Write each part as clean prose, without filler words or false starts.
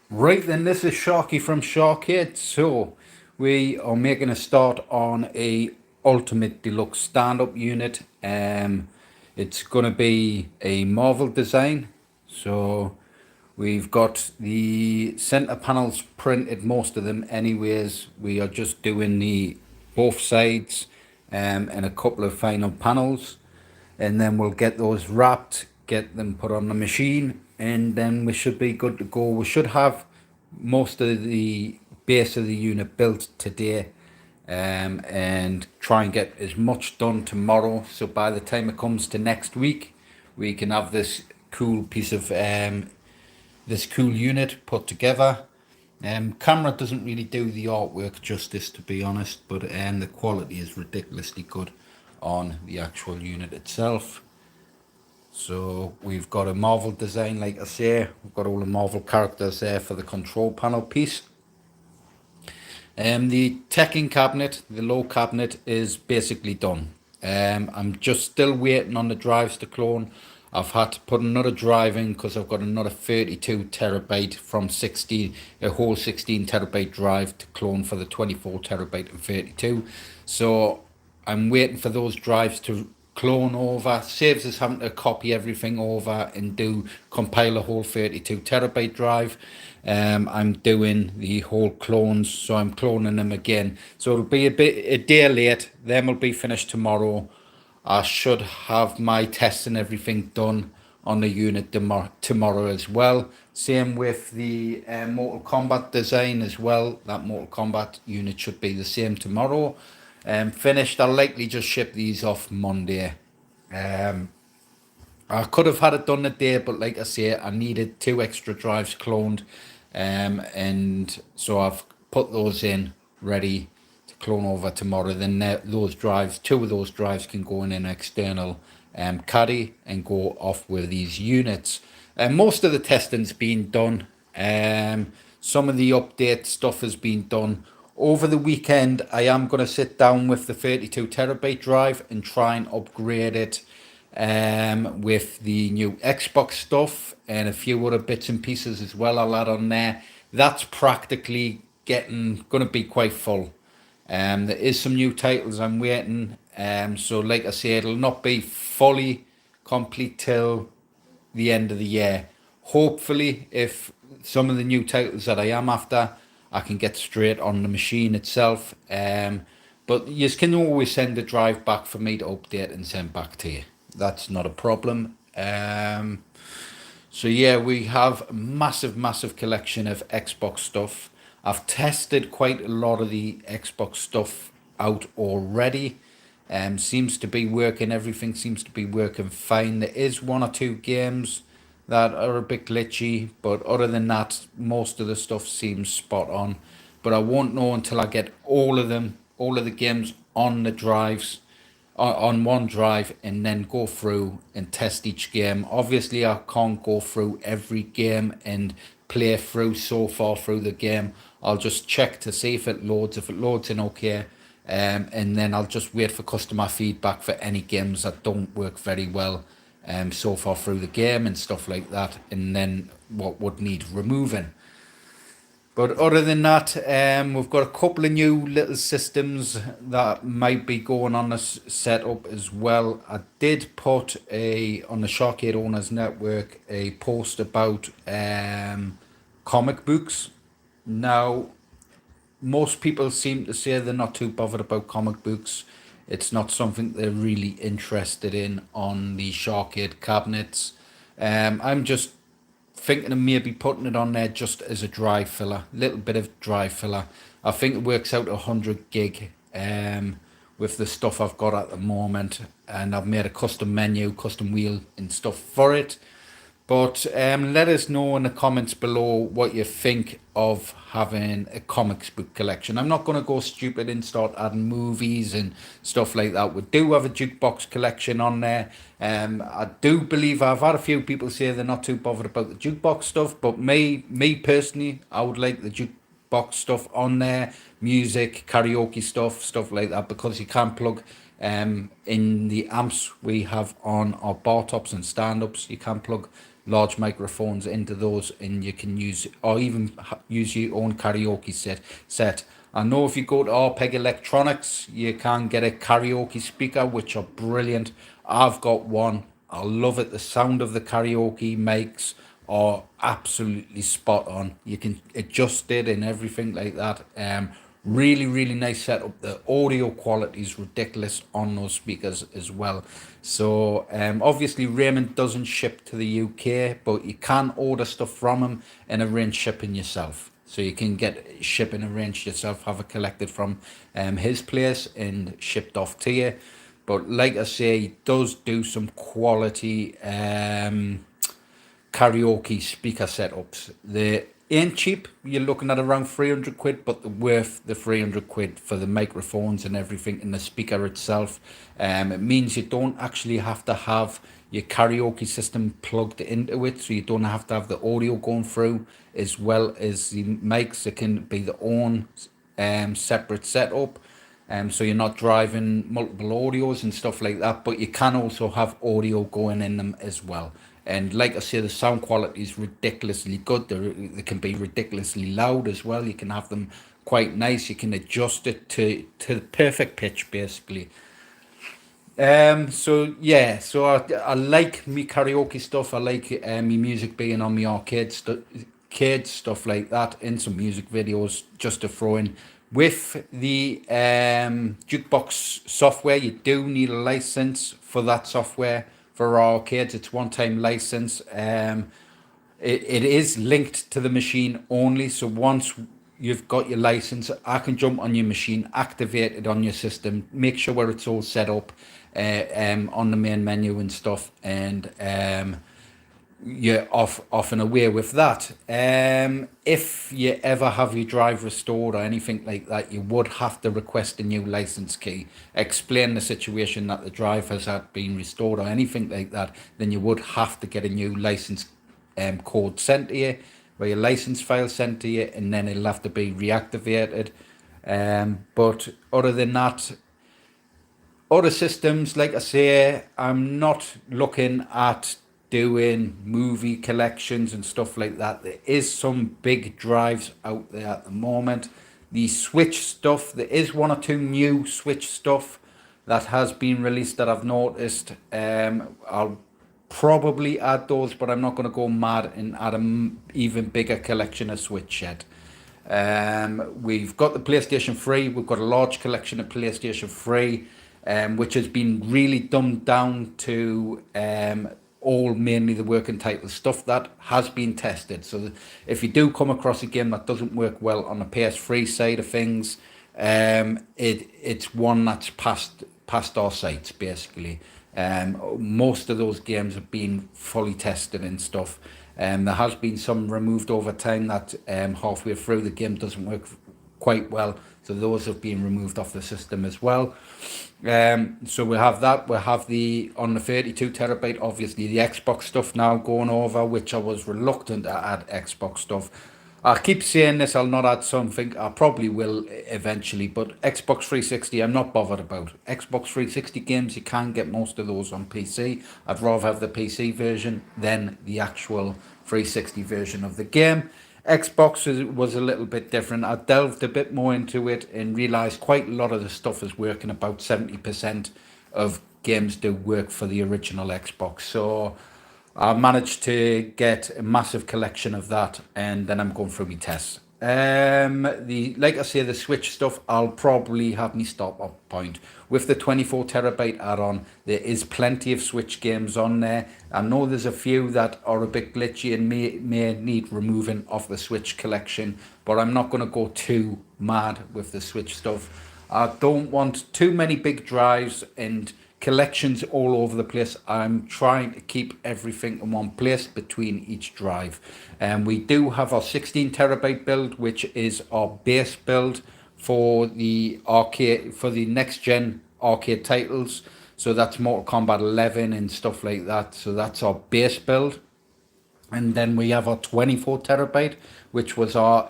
Right then, this is Sharky from SHAR-KADE. So we are making a start on a Ultimate Deluxe stand-up unit. It's going to be a Marvel design. So we've got the center panels printed, most of them anyways. We are just doing the both sides and a couple of final panels, and then we'll get those wrapped, get them put on the machine, and then we should be good to go. We should have most of the base of the unit built today, and try and get as much done tomorrow, so by the time it comes to next week we can have this cool piece of this cool unit put together. Camera doesn't really do the artwork justice, to be honest, but the quality is ridiculously good on the actual unit itself. So we've got a Marvel design, like I say. We've got all the Marvel characters there for the control panel piece. The Tekken cabinet, the low cabinet, is basically done. I'm just still waiting on the drives to clone. I've had to put another drive in because I've got another 32 terabyte from 16, a whole 16 terabyte drive to clone for the 24 terabyte and 32. So I'm waiting for those drives to clone over. Saves us having to copy everything over and do compile a whole 32 terabyte drive. I'm doing the whole clones, so I'm cloning them again. So it'll be a day late. Them will be finished tomorrow. I should have my tests and everything done on the unit tomorrow as well. Same with the Mortal Kombat design as well. That Mortal Kombat unit should be the same tomorrow. Finished. I'll likely just ship these off Monday. I could have had it done today, but like I say, I needed 2 extra drives cloned, and so I've put those in ready to clone over tomorrow. Then those drives, 2 of those drives can go in an external caddy and go off with these units. Most of the testing's been done. Some of the update stuff has been done. Over the weekend, I am going to sit down with the 32 terabyte drive and try and upgrade it with the new Xbox stuff and a few other bits and pieces as well. I'll add on there. That's practically getting going to be quite full. There is some new titles I'm waiting. So like I say, it'll not be fully complete till the end of the year. Hopefully, if some of the new titles that I am after, I can get straight on the machine itself. But you can always send a drive back for me to update and send back to you. That's not a problem. So yeah, we have a massive collection of Xbox stuff. I've tested quite a lot of the Xbox stuff out already. Seems to be working. Everything seems to be working fine. There is 1 or 2 games that are a bit glitchy, but other than that, most of the stuff seems spot on. But I won't know until I get all of them, all of the games on the drives, on one drive, and then go through and test each game. Obviously, I can't go through every game and play through so far through the game. I'll just check to see if it loads. If it loads in okay, and then I'll just wait for customer feedback for any games that don't work very well so far through the game and stuff like that, and then what would need removing. But other than that, we've got a couple of new little systems that might be going on this setup as well. I did put on the SHAR-KADE Owners Network a post about comic books. Now, most people seem to say they're not too bothered about comic books. It's not something they're really interested in on the SHAR-KADE cabinets. I'm just thinking of maybe putting it on there just as a drive filler, little bit of drive filler. I think it works out 100 gig with the stuff I've got at the moment, and I've made a custom menu, custom wheel and stuff for it. But let us know in the comments below what you think of having a comics book collection. I'm not going to go stupid and start adding movies and stuff like that. We do have a jukebox collection on there. I do believe I've had a few people say they're not too bothered about the jukebox stuff, but me personally, I would like the jukebox stuff on there, music, karaoke stuff like that, because you can plug in the amps we have on our Bartops and Standups. You can plug large microphones into those, and you can use, or even use your own karaoke set. I know if you go to Arpeg Electronics, you can get a karaoke speaker, which are brilliant. I've got one. I love it. The sound of the karaoke makes are absolutely spot on. You can adjust it and everything like that. Really, really nice setup. The audio quality is ridiculous on those speakers as well. So obviously Raymond doesn't ship to the UK, but you can order stuff from him and arrange shipping yourself. So you can get shipping arranged yourself, have it collected from his place and shipped off to you. But like I say, he does do some quality karaoke speaker setups. They ain't cheap. You're looking at around 300 quid, but they're worth the 300 quid for the microphones and everything and the speaker itself. It means you don't actually have to have your karaoke system plugged into it, so you don't have to have the audio going through as well as the mics. It can be the own separate setup. So you're not driving multiple audios and stuff like that, but you can also have audio going in them as well. And like I say, the sound quality is ridiculously good. They can be ridiculously loud as well. You can have them quite nice. You can adjust it to the perfect pitch, basically. So yeah, so I like me karaoke stuff. I like me music being on me arcade stuff like that, in some music videos just to throw in. With the jukebox software, you do need a license for that software. For arcades, it's one-time license. It is linked to the machine only, so once you've got your license, I can jump on your machine, activate it on your system, make sure where it's all set up on the main menu and stuff, and you're off and away with that. If you ever have your drive restored or anything like that, you would have to request a new license key, explain the situation that the drive has had been restored or anything like that. Then you would have to get a new license code sent to you, or your license file sent to you, and then it'll have to be reactivated. But other than that, other systems, like I say, I'm not looking at doing movie collections and stuff like that. There is some big drives out there at the moment. The Switch stuff, there is one or two new Switch stuff that has been released that I've noticed. I'll probably add those, but I'm not going to go mad and add an even bigger collection of Switch yet. We've got the PlayStation 3. We've got a large collection of PlayStation 3, which has been really dumbed down to all mainly the working title stuff that has been tested. So if you do come across a game that doesn't work well on the PS3 side of things, it's one that's past our sights, basically. Most of those games have been fully tested and stuff. There has been some removed over time that halfway through the game doesn't work quite well, so those have been removed off the system as well. So we have that. We have the on the 32 terabyte, obviously the Xbox stuff now going over, which I was reluctant to add Xbox stuff. I keep saying this, I'll not add something. I probably will eventually, but Xbox 360, I'm not bothered about. Xbox 360 games, you can get most of those on PC. I'd rather have the PC version than the actual 360 version of the game. Xbox was a little bit different. I delved a bit more into it and realised quite a lot of the stuff is working. About 70% of games do work for the original Xbox. So I managed to get a massive collection of that, and then I'm going through my tests. Like I say, the Switch stuff, I'll probably have me stop up point. With the 24 terabyte add-on, there is plenty of Switch games on there. I know there's a few that are a bit glitchy and may need removing off the Switch collection, but I'm not going to go too mad with the Switch stuff. I don't want too many big drives and collections all over the place. I'm trying to keep everything in one place between each drive. And we do have our 16 terabyte build, which is our base build for the arcade, for the next gen arcade titles. So that's Mortal Kombat 11 and stuff like that. So that's our base build. And then we have our 24 terabyte, which was our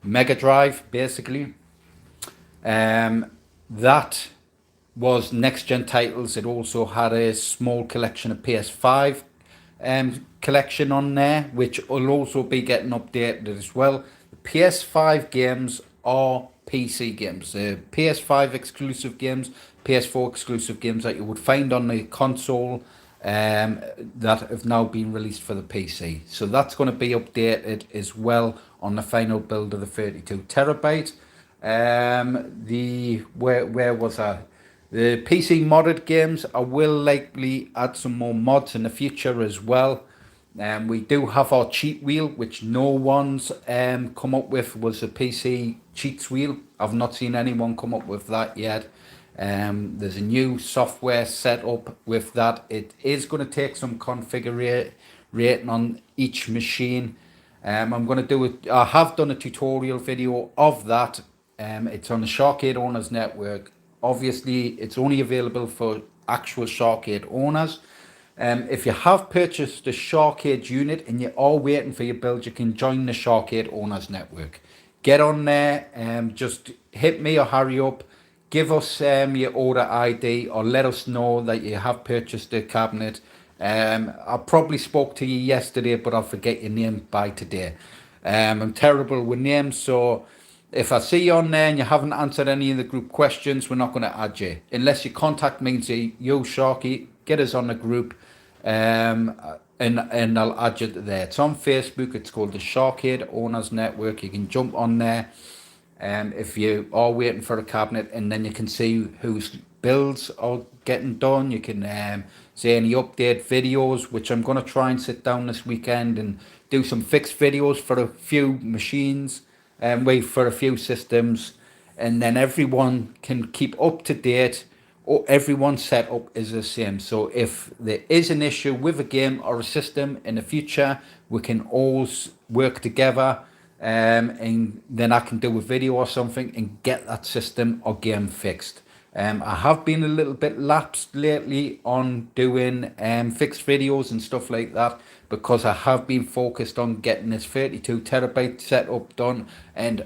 Mega Drive, basically. That was next gen titles. It also had a small collection of PS5 collection on there, which will also be getting updated as well. The PS5 games are PC games. The PS5 exclusive games, PS4 exclusive games that you would find on the console that have now been released for the PC. So that's going to be updated as well on the final build of the 32 terabyte. Where was I? The PC modded games, I will likely add some more mods in the future as well. We do have our cheat wheel, which no one's come up with, was a PC cheats wheel. I've not seen anyone come up with that yet. There's a new software set up with that. It is going to take some configuration on each machine. I'm going to do it. I have done a tutorial video of that. It's on the SHAR-KADE Owners Network. Obviously, it's only available for actual SHAR-KADE owners. If you have purchased a SHAR-KADE unit and you are waiting for your build, you can join the SHAR-KADE Owners Network. Get on there, just hit me or Harry up, give us your order ID or let us know that you have purchased a cabinet. I probably spoke to you yesterday, but I'll forget your name by today. I'm terrible with names, so if I see you on there and you haven't answered any of the group questions, we're not going to add you. Unless you contact me and say, yo, Sharkey, get us on the group, and I'll add you there. It's on Facebook. It's called the SHAR-KADE Owners Network. You can jump on there if you are waiting for a cabinet, and then you can see whose builds are getting done. You can see any update videos, which I'm going to try and sit down this weekend and do some fixed videos for a few machines. Wait for a few systems, and then everyone can keep up to date, or everyone's setup is the same. So if there is an issue with a game or a system in the future, we can all work together, and then I can do a video or something and get that system or game fixed. I have been a little bit lapsed lately on doing fixed videos and stuff like that, because I have been focused on getting this 32 terabyte setup done, and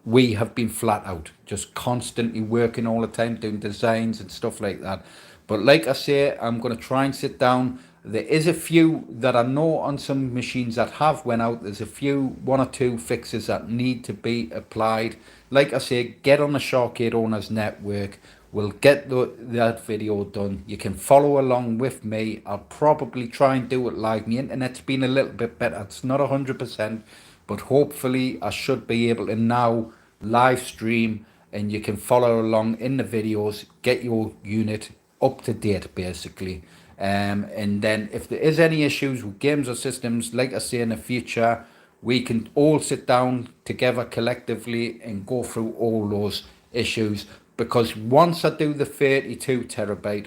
we have been flat out, just constantly working all the time, doing designs and stuff like that. But like I say, I'm going to try and sit down. There is a few that I know on some machines that have went out. There's a few, one or two fixes that need to be applied. Like I say, get on the SHAR-KADE Owners Network. We'll get that video done. You can follow along with me. I'll probably try and do it live. My internet's been a little bit better. It's not 100%, but hopefully I should be able to now live stream, and you can follow along in the videos, get your unit up to date basically. And then if there is any issues with games or systems, like I say, in the future, we can all sit down together collectively and go through all those issues. Because once I do the 32 terabyte,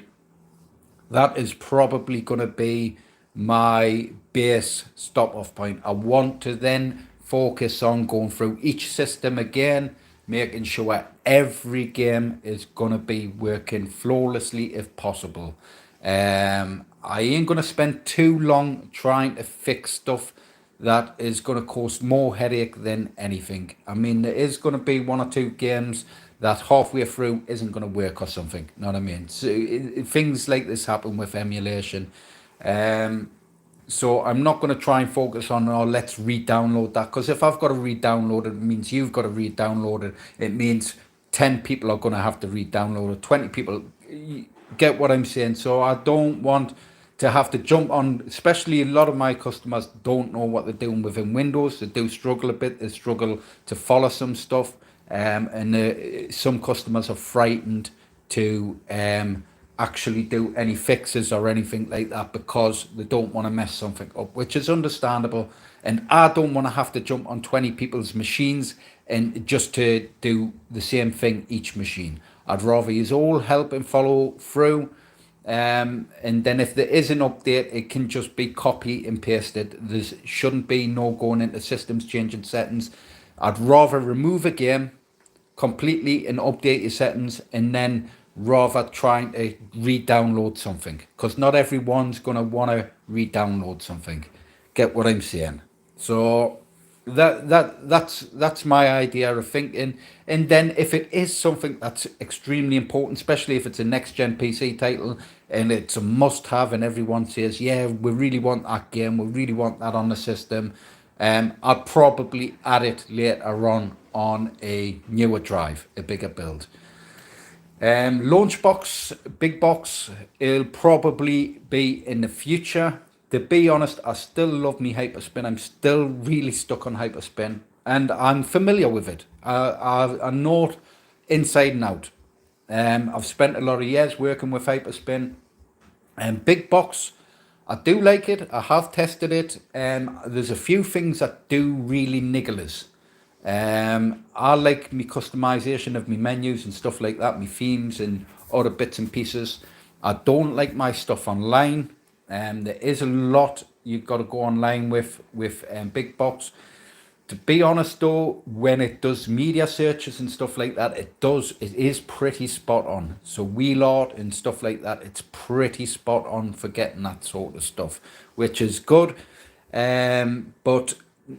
that is probably going to be my base stop off point. I want to then focus on going through each system again, making sure every game is going to be working flawlessly if possible. I ain't going to spend too long trying to fix stuff that is going to cause more headache than anything. I mean, there is going to be one or two games that halfway through isn't going to work or something. You know what I mean? So things like this happen with emulation. So I'm not going to try and focus on, oh, let's re-download that. Because if I've got to re-download it, it means you've got to re-download it. It means 10 people are going to have to re-download it. 20 people. Get what I'm saying? So I don't want to have to jump on, especially a lot of my customers don't know what they're doing within Windows. They do struggle a bit. They struggle to follow some stuff. And some customers are frightened to actually do any fixes or anything like that, because they don't want to mess something up, which is understandable. And I don't want to have to jump on 20 people's machines and just to do the same thing each machine. I'd rather use all help and follow through. And then if there is an update, it can just be copy and pasted. There shouldn't be no going into systems, changing settings. I'd rather remove a game completely and update your settings, and then rather trying to re-download something, because not everyone's going to want to re-download something. Get what I'm saying? So That's my idea of thinking. And then if it is something that's extremely important, especially if it's a next gen PC title and it's a must have, and everyone says, yeah, we really want that game, we really want that on the system, I'd probably add it later on a newer drive, a bigger build. Launch box, big box, it'll probably be in the future. To be honest, I still love me Hyperspin. I'm still really stuck on Hyperspin, and I'm familiar with it. I know it inside and out. I've spent a lot of years working with Hyperspin. And big box, I do like it. I have tested it. There's a few things that do really niggle us. I like me customization of my menus and stuff like that, my themes and other bits and pieces. I don't like my stuff online. There is a lot you've got to go online with Big Box. To be honest though, when it does media searches and stuff like that, it is pretty spot on. So wheel art and stuff like that, it's pretty spot on for getting that sort of stuff, which is good. But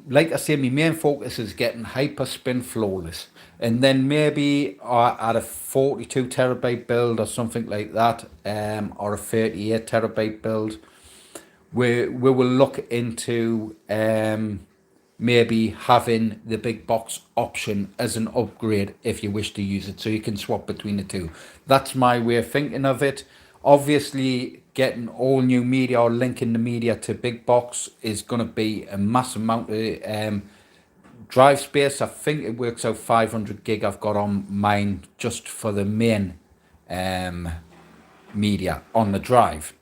like I say, my main focus is getting Hyperspin flawless, and then maybe at a 42 terabyte build or something like that, or a 38 terabyte build, we will look into maybe having the big box option as an upgrade if you wish to use it, so you can swap between the two. That's my way of thinking of it. Obviously, getting all new media or linking the media to big box is going to be a massive amount of drive space. I think it works out 500 gig I've got on mine just for the main media on the drive.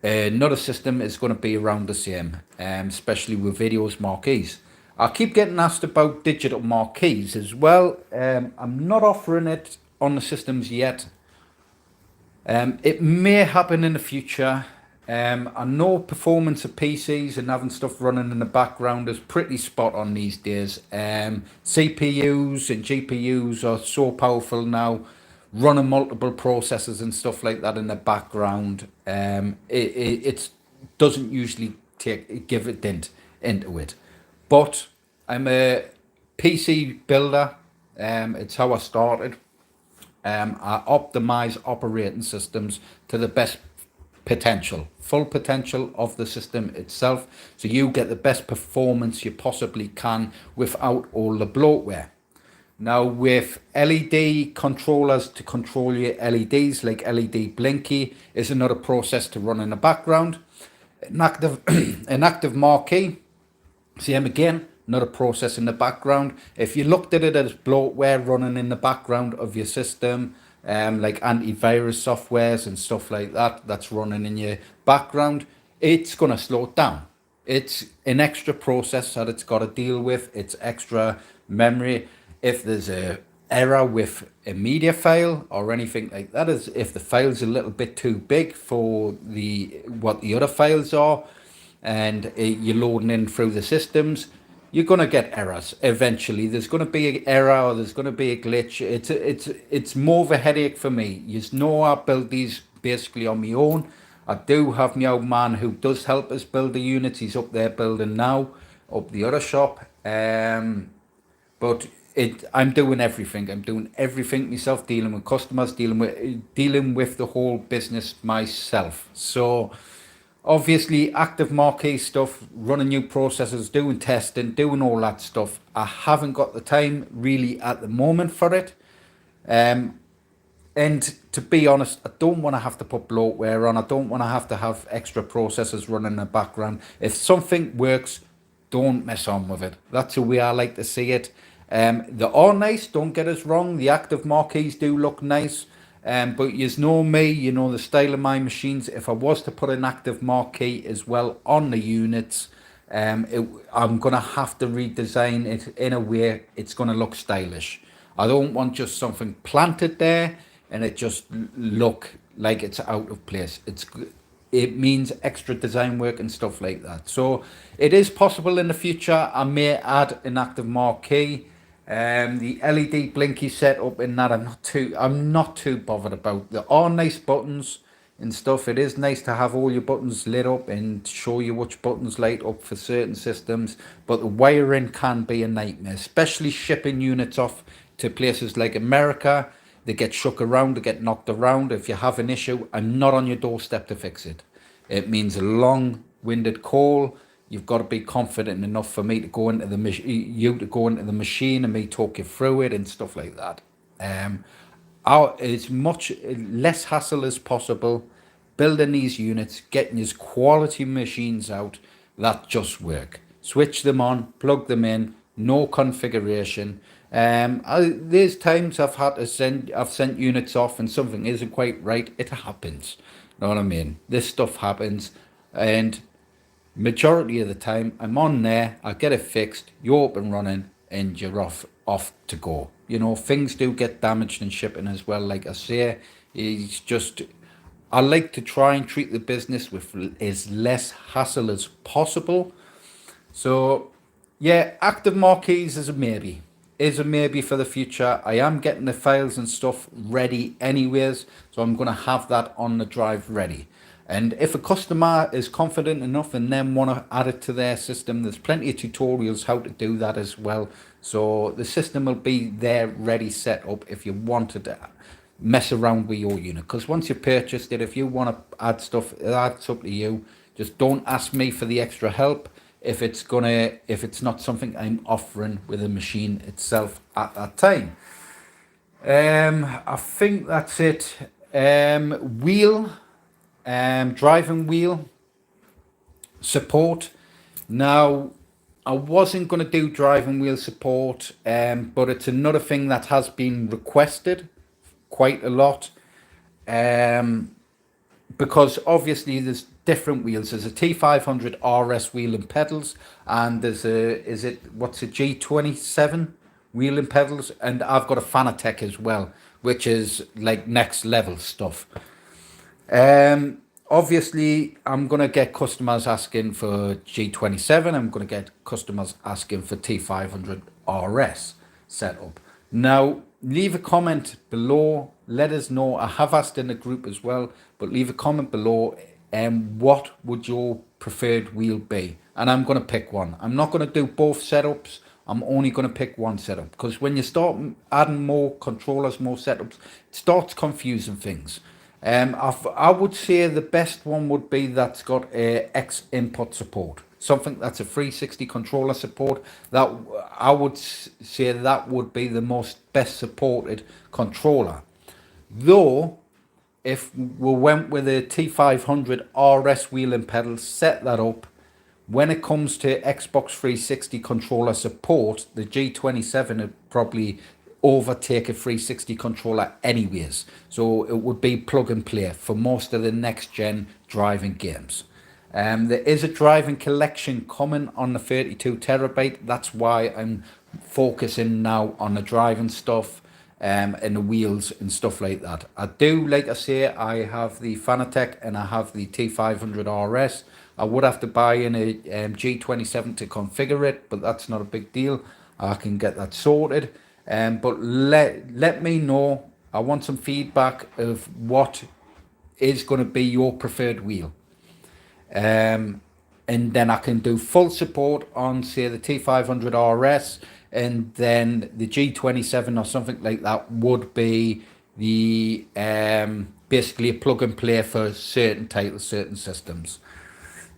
Another system is going to be around the same, especially with videos marquees. I keep getting asked about digital marquees as well. I'm not offering it on the systems yet. It may happen in the future. I know performance of PCs and having stuff running in the background is pretty spot on these days. CPUs and GPUs are so powerful now, running multiple processors and stuff like that in the background. It doesn't usually give a dent into it. But I'm a PC builder. It's how I started. I optimize operating systems to the best full potential of the system itself, so you get the best performance you possibly can without all the bloatware. Now, with LED controllers to control your LEDs, like LED Blinky is another process to run in the background. An active marquee, same again, another process in the background. If you looked at it as bloatware running in the background of your system, like antivirus softwares and stuff like that, that's running in your background, it's going to slow it down. It's an extra process that it's got to deal with. It's extra memory. If there's a error with a media file or anything like that, is if the file's a little bit too big for what the other files are, and you're loading in through the systems, you're going to get errors eventually. There's going to be an error, or there's going to be a glitch. It's more of a headache for me. You know, I build these basically on my own. I do have my old man who does help us build the units. He's up there building now, up the other shop. But I'm doing everything. I'm doing everything myself, dealing with customers, dealing with the whole business myself. So obviously, active marquee stuff, running new processes, doing testing, doing all that stuff. I haven't got the time really at the moment for it. And to be honest, I don't want to have to put bloatware on. I don't want to have extra processes running in the background. If something works, don't mess on with it. That's the way I like to see it. They are nice, don't get us wrong. The active marquees do look nice. But you know me, you know the style of my machines. If I was to put an active marquee as well on the units, I'm going to have to redesign it in a way it's going to look stylish. I don't want just something planted there and it just look like it's out of place. It means extra design work and stuff like that. So it is possible in the future I may add an active marquee. The LED blinky setup in that I'm not too bothered about. There are nice buttons and stuff. It is nice to have all your buttons lit up and show you which buttons light up for certain systems, but the wiring can be a nightmare, especially shipping units off to places like America. They get shook around, they get knocked around. If you have an issue, I'm not on your doorstep to fix it. It means a long-winded call. You've got to be confident enough for me to go into the machine and me talk you through it and stuff like that. As much less hassle as possible building these units, getting his quality machines out that just work. Switch them on, plug them in, no configuration. There's times I've sent units off and something isn't quite right. It happens. Know what I mean? This stuff happens, and majority of the time I'm on there, I get it fixed, you're up and running, and you're off to go. You know, things do get damaged in shipping as well. Like I say, it's just, I like to try and treat the business with as less hassle as possible. So yeah, active marquees is a maybe. Is a maybe for the future. I am getting the files and stuff ready anyways, so I'm going to have that on the drive ready. And if a customer is confident enough and then want to add it to their system, there's plenty of tutorials how to do that as well. So the system will be there ready, set up if you wanted to mess around with your unit. Because once you've purchased it, if you want to add stuff, that's up to you. Just don't ask me for the extra help if it's not something I'm offering with the machine itself at that time. I think that's it. Driving wheel support. Now, I wasn't going to do driving wheel support, but it's another thing that has been requested quite a lot. Because obviously there's different wheels. There's a T500 RS wheel and pedals, and there's a G27 wheel and pedals, and I've got a Fanatec as well, which is like next level stuff. Obviously I'm going to get customers asking for G27. I'm going to get customers asking for T500 RS setup. Now, leave a comment below. Let us know. I have asked in the group as well, but leave a comment below. What would your preferred wheel be? And I'm going to pick one. I'm not going to do both setups. I'm only going to pick one setup, because when you start adding more controllers, more setups, it starts confusing things. I would say the best one would be that's got a X input support, something that's a 360 controller support. That I would say that would be the most best supported controller. Though, if we went with a T500 RS wheel and pedals, set that up, when it comes to Xbox 360 controller support, the G27 would probably overtake a 360 controller anyways. So it would be plug and play for most of the next gen driving games. There is a driving collection coming on the 32 terabyte. That's why I'm focusing now on the driving stuff, and the wheels and stuff like that. I do, like I say, I have the Fanatec and I have the T500 RS. I would have to buy in a G27 to configure it, but that's not a big deal. I can get that sorted. But let me know. I want some feedback of what is going to be your preferred wheel. And then I can do full support on, say, the T500 RS, and then the G27 or something like that would be the basically a plug and play for certain titles, certain systems.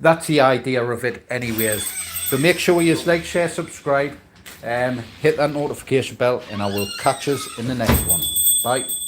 That's the idea of it anyways. So make sure you like, share, subscribe, hit that notification bell, and I will catch us in the next one. Bye.